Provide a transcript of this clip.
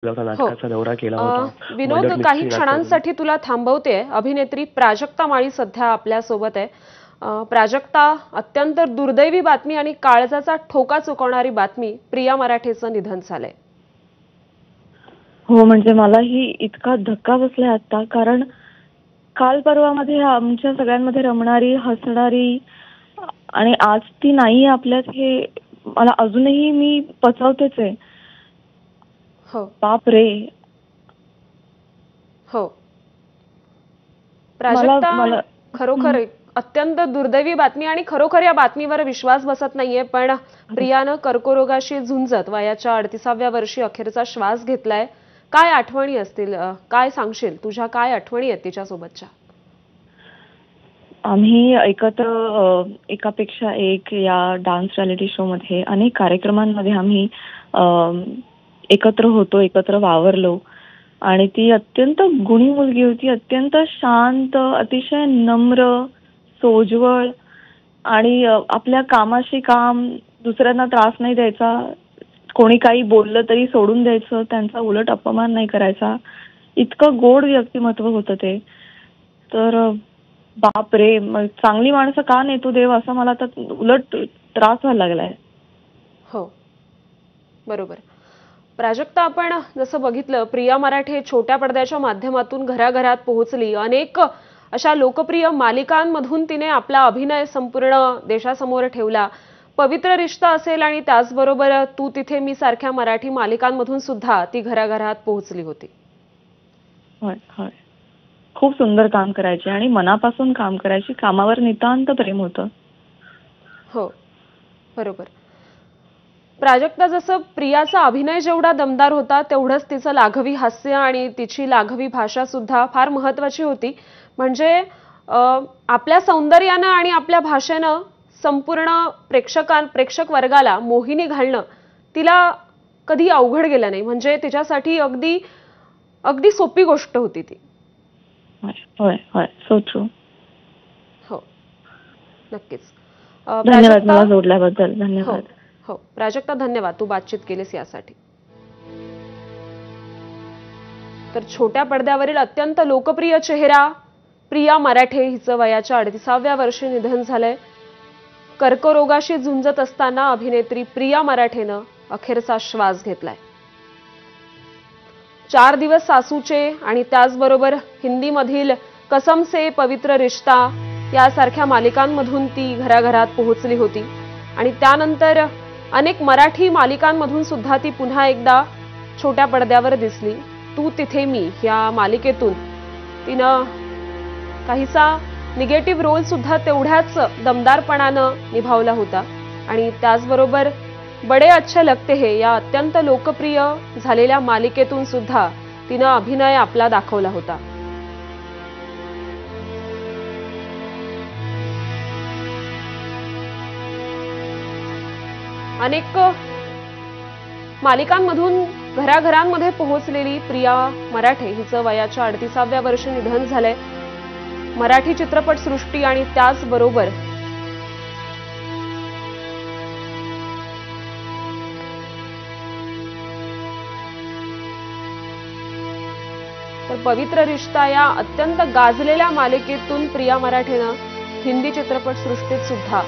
होता, हो. नाटकाचा दौरा केला होता. विनोद, मर्डर काही मिस्ट्री नाटकाचं. क्षणांसाठी तुला थांबवते. अभिनेत्री प्राजक्ता माळी सध्या आपल्या सोबत आहे. प्राजक्ता, अत्यंत दुर्दैवी बातमी आणि काळजाचा ठोका चुकवणारी बातमी, प्रिया मराठेचं निधन झालंय. हो, म्हणजे मलाही इतका धक्का बसलाय आता, कारण काल परवामध्ये आमच्या सगळ्यांमध्ये रमणारी, हसणारी आणि आज ती नाही आपल्यात, हे मला अजूनही मी पचवतेच आहे. हो बाप रे. हो. मला प्राजक्ता, मला खरोखर अत्यंत दुर्दैवी बातमी आणि खरोखर या बातमीवर विश्वास बसत नाहीये. पण प्रियानं कर्करोगाशी झुंजत वयाच्या 38व्या वर्षी अखेरचा श्वास घेतलाय. काय आठवणी असतील, काय सांगशील, तुझ्या काय आठवणी आहेत तिच्यासोबतच्या? आम्ही एकत्र एकापेक्षा एक या डान्स रियालिटी शो मध्ये अनेक कार्यक्रमांमध्ये आम्ही एकत्र होतो, एकत्र वावरलो आणि ती अत्यंत गुणी मुलगी होती, अत्यंत शांत, अतिशय नम्र, सोज्वळ आणि आपल्या कामाशी काम, दुसऱ्यांना त्रास नाही द्यायचा, कोणी काही बोललं तरी सोडून द्यायचं, त्यांचा उलट अपमान नाही करायचा. इतकं गोड व्यक्तिमत्व होतं ते. तर बाप रे, चांगली माणसं का नेतो देव, असं मला तर उलट त्रास व्हायला लागलाय. हो, बरोबर. प्राजक्ता, आपण जसं बघितलं, प्रिया मराठे छोट्या पडद्याच्या माध्यमातून घराघरात पोहोचली. अनेक अशा लोकप्रिय मालिकांमधून तिने आपला अभिनय संपूर्ण देशासमोर ठेवला. पवित्र रिश्ता असेल आणि त्याचबरोबर तू तिथे मी सारख्या मराठी मालिकांमधून सुद्धा ती घराघरात पोहोचली होती. होय होय, खूप सुंदर काम करायची आणि मनापासून काम करायची, कामावर नितांत प्रेम होतं. हो, बरोबर. प्राजक्ता, जसं प्रियाचा अभिनय जेवढा दमदार होता, तेवढंच तिचं लाघवी हास्य आणि तिची लाघवी भाषा सुद्धा फार महत्वाची होती. म्हणजे आपल्या सौंदर्यानं आणि आपल्या भाषेनं संपूर्ण प्रेक्षक वर्गाला मोहिनी घालणं तिला कधी अवघड गेलं नाही. म्हणजे तिच्यासाठी अगदी अगदी सोपी गोष्ट होती ती. होय होय, सो ट्रू. हो, नक्कीच. धन्यवाद मला जोडल्याबद्दल. धन्यवाद. हो, प्राजक्ता, धन्यवाद तू बातचीत केलीस यासाठी. तर छोट्या पडद्यावरील अत्यंत लोकप्रिय चेहरा प्रिया मराठे हिचं वयाच्या 38व्या वर्षी निधन झालंय. कर्करोगाशी झुंजत असताना अभिनेत्री प्रिया मराठेनं अखेरचा श्वास घेतलाय. 4 दिवस सासूचे आणि त्याचबरोबर हिंदीमधील कसम से, पवित्र रिश्ता यासारख्या मालिकांमधून ती घराघरात पोहोचली होती आणि त्यानंतर अनेक मराठी मालिकांमधून सुद्धा ती पुन्हा एकदा छोट्या पडद्यावर दिसली. तू तिथे मी या मालिकेतून तिनं काहीसा निगेटिव्ह रोल सुद्धा तेवढ्याच दमदारपणानं निभावला होता आणि त्याचबरोबर बडे अच्छे लगते है या अत्यंत लोकप्रिय झालेल्या मालिकेतून सुद्धा तिनं अभिनय आपला दाखवला होता. अनेक मालिकांमधून घराघरांमध्ये पोहोचलेली प्रिया मराठे हिचं वयाच्या 38व्या वर्षी निधन झालंय. मराठी चित्रपटसृष्टी आणि त्याचबरोबर तर पवित्र रिश्ता या अत्यंत गाजलेल्या मालिकेतून प्रिया मराठेनं हिंदी चित्रपटसृष्टीत सुद्धा